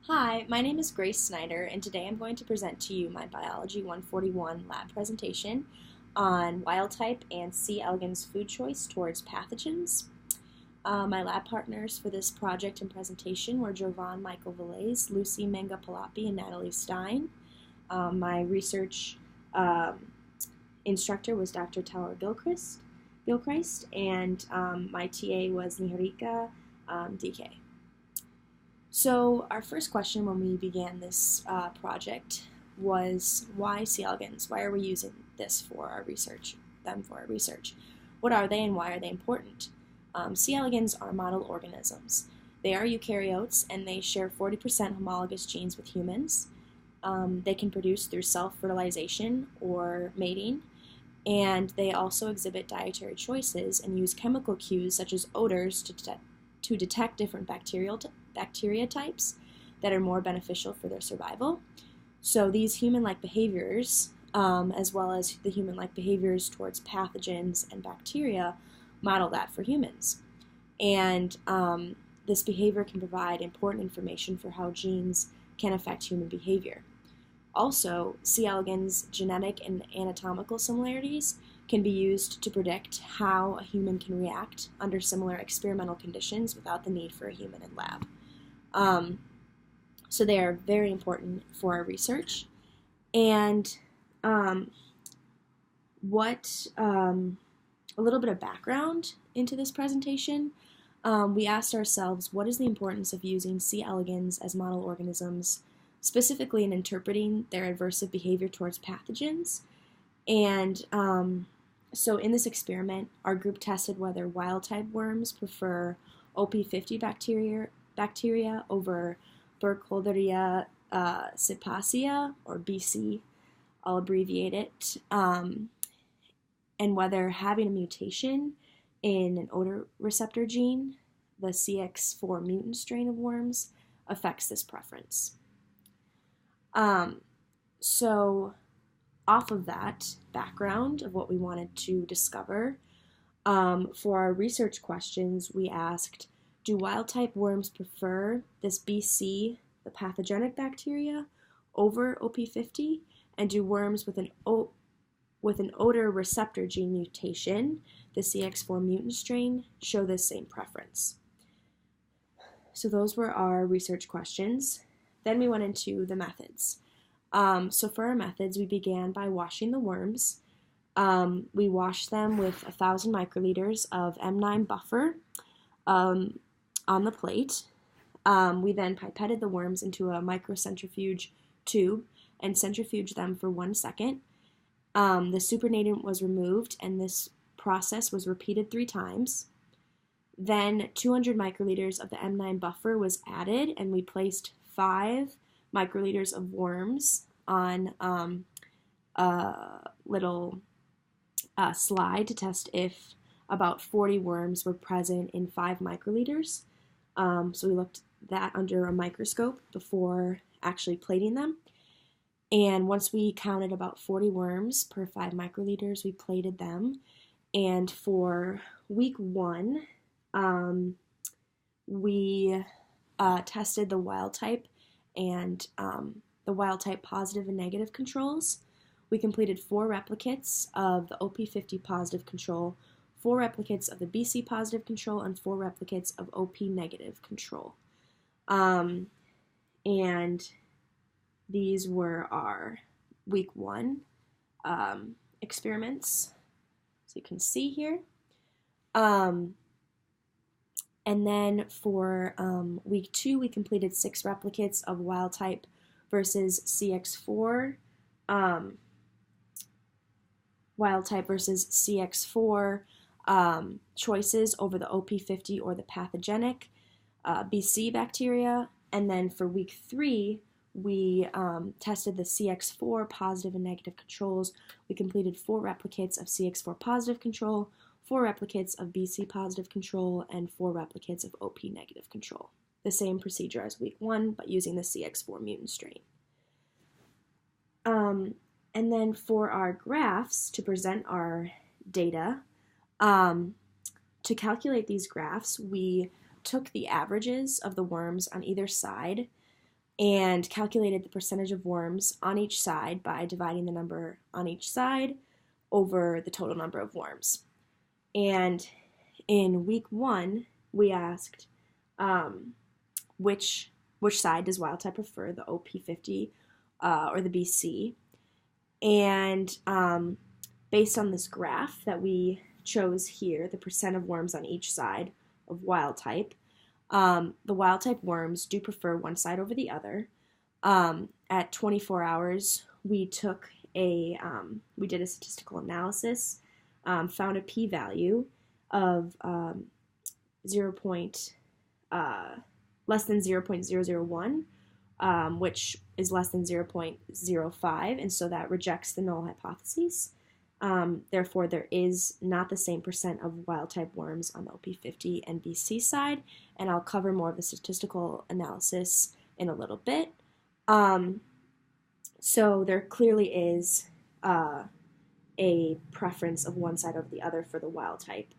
Hi, my name is Grace Snyder, and today I'm going to present to you my Biology 141 lab presentation on wild type and C. elegans food choice towards pathogens. My lab partners for this project and presentation were Jovan Michael Velez, Lucy Menga Palapi, and Natalie Stein. My research instructor was Dr. Tower Gilchrist, and my TA was Niharika DK. So our first question when we began this project was, why C. elegans? Why are we using this for our research, What are they and why are they important? C. elegans are model organisms. They are eukaryotes and they share 40% homologous genes with humans. They can produce through self-fertilization or mating, and they also exhibit dietary choices and use chemical cues such as odors to detect different bacteria types that are more beneficial for their survival. So these human-like behaviors, as well as the human-like behaviors towards pathogens and bacteria, model that for humans. And this behavior can provide important information for how genes can affect human behavior. Also, C. elegans' genetic and anatomical similarities can be used to predict how a human can react under similar experimental conditions without the need for a human in lab. So they are very important for our research. And a little bit of background into this presentation. We asked ourselves, what is the importance of using C. elegans as model organisms, specifically in interpreting their aversive behavior towards pathogens? And so in this experiment, our group tested whether wild-type worms prefer OP50 bacteria over Burkholderia cepacia, or BC, I'll abbreviate it, and whether having a mutation in an odor receptor gene, the CX4 mutant strain of worms, affects this preference. So off of that background of what we wanted to discover, for our research questions, we asked, do wild-type worms prefer this BC, the pathogenic bacteria, over OP50? And do worms with an odor receptor gene mutation, the CX4 mutant strain, show this same preference? So those were our research questions. Then we went into the methods. So for our methods, we began by washing the worms. We washed them with 1,000 microliters of M9 buffer on the plate. We then pipetted the worms into a microcentrifuge tube and centrifuged them for 1 second. The supernatant was removed, and this process was repeated 3 times. Then 200 microliters of the M9 buffer was added, and we placed 5 microliters of worms on a little slide to test if about 40 worms were present in 5 microliters. So we looked at that under a microscope before actually plating them. And once we counted about 40 worms per 5 microliters, we plated them. And for week 1, we tested the wild type and the wild type positive and negative controls. We completed 4 replicates of the OP50 positive control, 4 replicates of the BC positive control, and 4 replicates of OP negative control. And these were our week 1 experiments, so you can see here. And then for week 2, we completed 6 replicates of wild type versus CX4, wild type versus CX4 choices over the OP50 or the pathogenic BC bacteria. And then for week 3, we tested the CX4 positive and negative controls. We completed 4 replicates of CX4 positive control, 4 replicates of BC positive control, and 4 replicates of OP negative control. The same procedure as week 1, but using the CX4 mutant strain. And then for our graphs to present our data, to calculate these graphs, we took the averages of the worms on either side and calculated the percentage of worms on each side by dividing the number on each side over the total number of worms. And in week 1, we asked which side does wild type prefer, the OP50 or the BC. And based on this graph that we chose here, the percent of worms on each side of wild type, the wild type worms do prefer one side over the other. At 24 hours, we did a statistical analysis, found a p-value of less than 0.001, which is less than 0.05, and so that rejects the null hypotheses. Therefore, there is not the same percent of wild-type worms on the OP50 and BC side, and I'll cover more of the statistical analysis in a little bit. So there clearly is a preference of one side over the other for the wild type.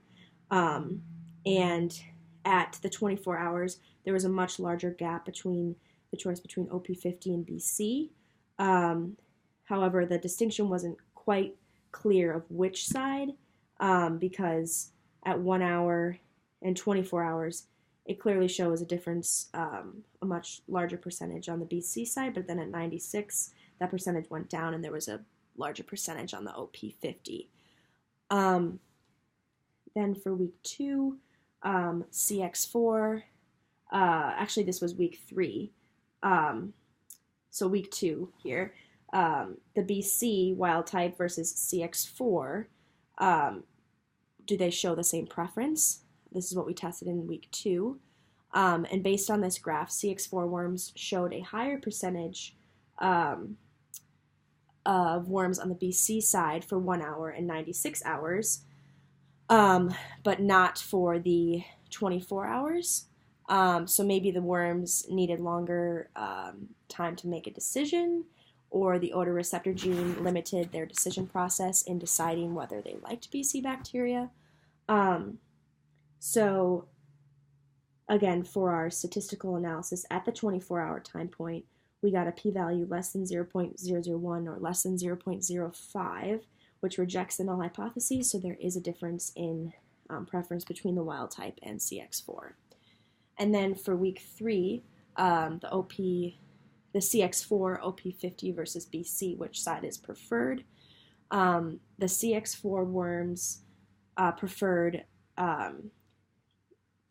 And at the 24 hours, there was a much larger gap between the choice between OP50 and BC. However, the distinction wasn't quite clear of which side, because at 1 hour and 24 hours, it clearly shows a difference, a much larger percentage on the BC side, but then at 96, that percentage went down and there was a larger percentage on the OP50. Then for week 2, CX4, actually this was week 3, so week 2 here, the BC wild type versus CX4, do they show the same preference? This is what we tested in week 2. And based on this graph, CX4 worms showed a higher percentage of worms on the BC side for 1 hour and 96 hours, but not for the 24 hours. So maybe the worms needed longer time to make a decision, or the odor receptor gene limited their decision process in deciding whether they liked BC bacteria. So again, for our statistical analysis at the 24-hour time point, we got a p-value less than 0.001 or less than 0.05, which rejects the null hypothesis, so there is a difference in preference between the wild type and CX4. And then for week 3, the CX4 OP50 versus BC, which side is preferred? The CX4 worms preferred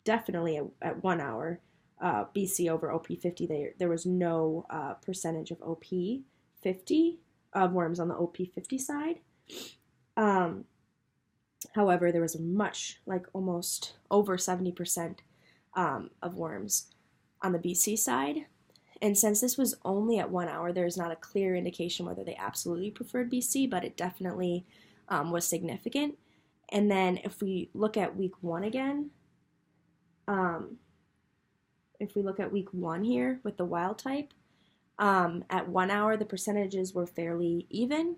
definitely at 1 hour BC over OP50. There was no percentage of OP50 of worms on the OP50 side. However, there was a much, like almost over 70% of worms on the BC side. And since this was only at 1 hour, there's not a clear indication whether they absolutely preferred BC, but it definitely was significant. And then if we look at week 1 again, if we look at week 1 here with the wild type, at 1 hour the percentages were fairly even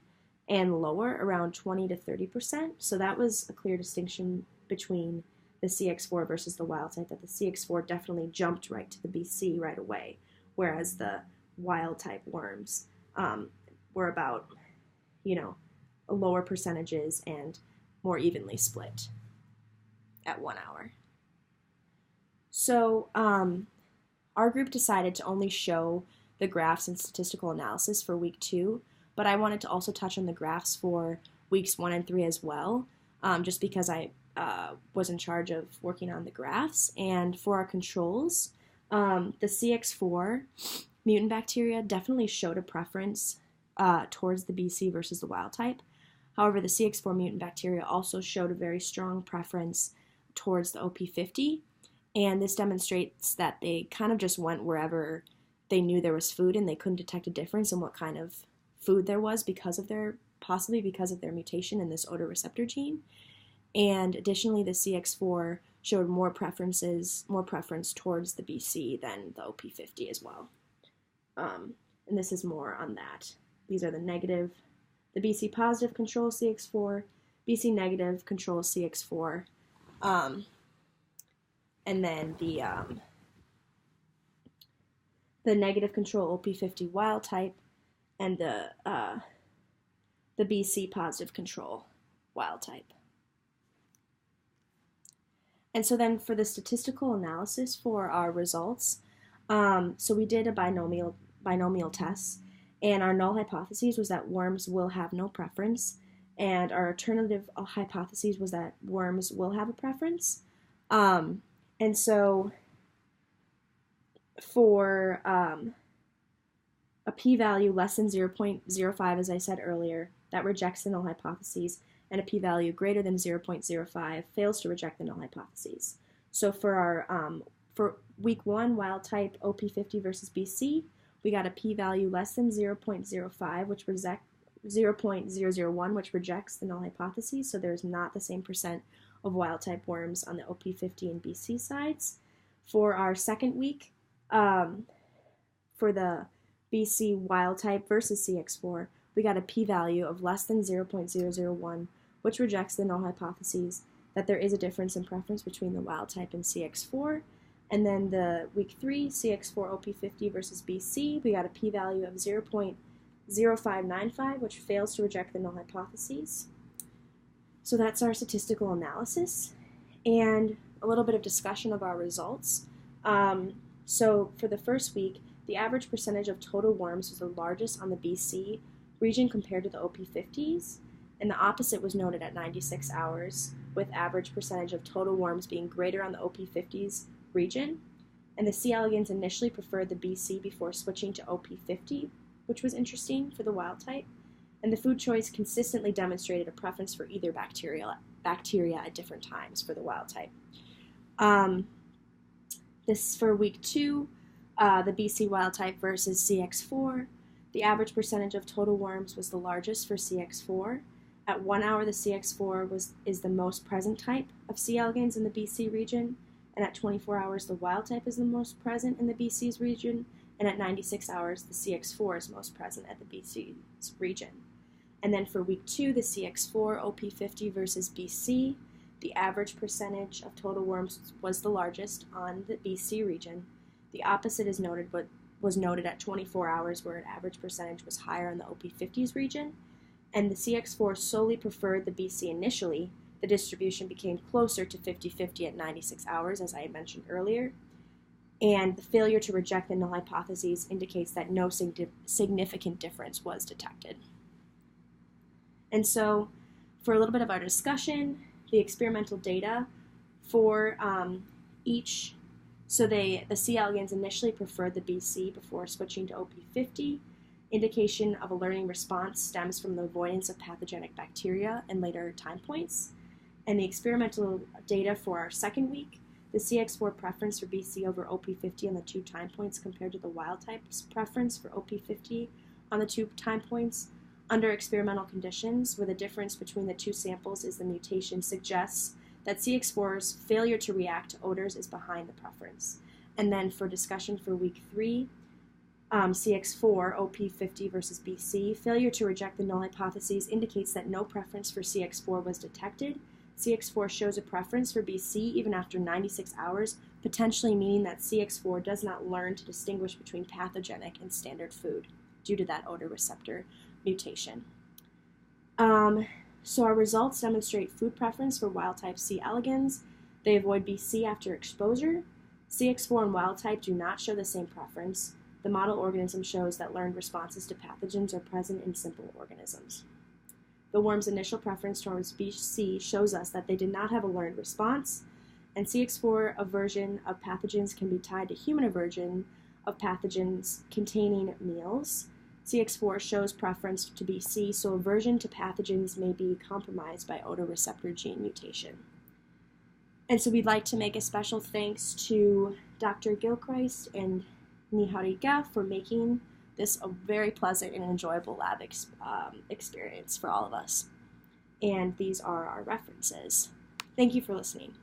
and lower, around 20 to 30%. So that was a clear distinction between the CX4 versus the wild type, that the CX4 definitely jumped right to the BC right away, whereas the wild type worms were about, lower percentages and more evenly split at 1 hour. So our group decided to only show the graphs and statistical analysis for week 2, but I wanted to also touch on the graphs for weeks 1 and 3 as well, just because I was in charge of working on the graphs. And for our controls, the CX4 mutant bacteria definitely showed a preference towards the BC versus the wild type. However, the CX4 mutant bacteria also showed a very strong preference towards the OP50, and this demonstrates that they kind of just went wherever they knew there was food and they couldn't detect a difference in what kind of food there was possibly because of their mutation in this odor receptor gene. And additionally, the CX4 showed more preference towards the BC than the OP50 as well. And this is more on that. These are the BC positive control CX4, BC negative control CX4, and then the negative control OP50 wild type, and the BC positive control wild type. And so then for the statistical analysis for our results, so we did a binomial test, and our null hypothesis was that worms will have no preference, and our alternative hypothesis was that worms will have a preference. And so for a p-value less than 0.05, as I said earlier, that rejects the null hypotheses, and a p-value greater than 0.05 fails to reject the null hypotheses. So for our for week 1 wild type OP50 versus BC, we got a p-value less than 0.05, which rejects 0.001, which rejects the null hypotheses. So there's not the same percent of wild type worms on the OP50 and BC sides. For our second week, for the BC wild type versus CX4, we got a p-value of less than 0.001, which rejects the null hypotheses that there is a difference in preference between the wild type and CX4. And then the week 3, CX4 OP50 versus BC, we got a p-value of 0.0595, which fails to reject the null hypotheses. So that's our statistical analysis, and a little bit of discussion of our results. So for the first week, the average percentage of total worms was the largest on the BC region compared to the OP50s, and the opposite was noted at 96 hours, with average percentage of total worms being greater on the OP50s region. And the C. elegans initially preferred the BC before switching to OP50, which was interesting for the wild type. And the food choice consistently demonstrated a preference for either bacteria at different times for the wild type. This for week 2, the BC wild type versus CX4. The average percentage of total worms was the largest for CX4. At 1 hour, the CX4 is the most present type of C. elegans in the BC region, and at 24 hours, the wild type is the most present in the BC's region, and at 96 hours, the CX4 is most present at the BC's region. And then for week 2, the CX4 OP50 versus BC, the average percentage of total worms was the largest on the BC region. The opposite was noted at 24 hours, where an average percentage was higher on the OP50's region. And the CX4 solely preferred the BC initially. The distribution became closer to 50-50 at 96 hours, as I had mentioned earlier. And the failure to reject the null hypotheses indicates that no significant difference was detected. And so, for a little bit of our discussion, the experimental data for each, so the C. elegans initially preferred the BC before switching to OP50. Indication of a learning response stems from the avoidance of pathogenic bacteria in later time points. And the experimental data for our second week, the CX4 preference for BC over OP50 on the 2 time points compared to the wild type's preference for OP50 on the 2 time points under experimental conditions, where the difference between the 2 samples is the mutation, suggests that CX4's failure to react to odors is behind the preference. And then for discussion for week 3, CX4 OP50 versus BC, failure to reject the null hypotheses indicates that no preference for CX4 was detected. CX4 shows a preference for BC even after 96 hours, potentially meaning that CX4 does not learn to distinguish between pathogenic and standard food due to that odor receptor mutation. So our results demonstrate food preference for wild type C. elegans. They avoid BC after exposure. CX4 and wild type do not show the same preference. The model organism shows that learned responses to pathogens are present in simple organisms. The worm's initial preference towards BC shows us that they did not have a learned response, and CX4 aversion of pathogens can be tied to human aversion of pathogens containing meals. CX4 shows preference to BC, so aversion to pathogens may be compromised by odor receptor gene mutation. And so we'd like to make a special thanks to Dr. Gilchrist and Niharika for making this a very pleasant and enjoyable lab experience for all of us. And these are our references. Thank you for listening.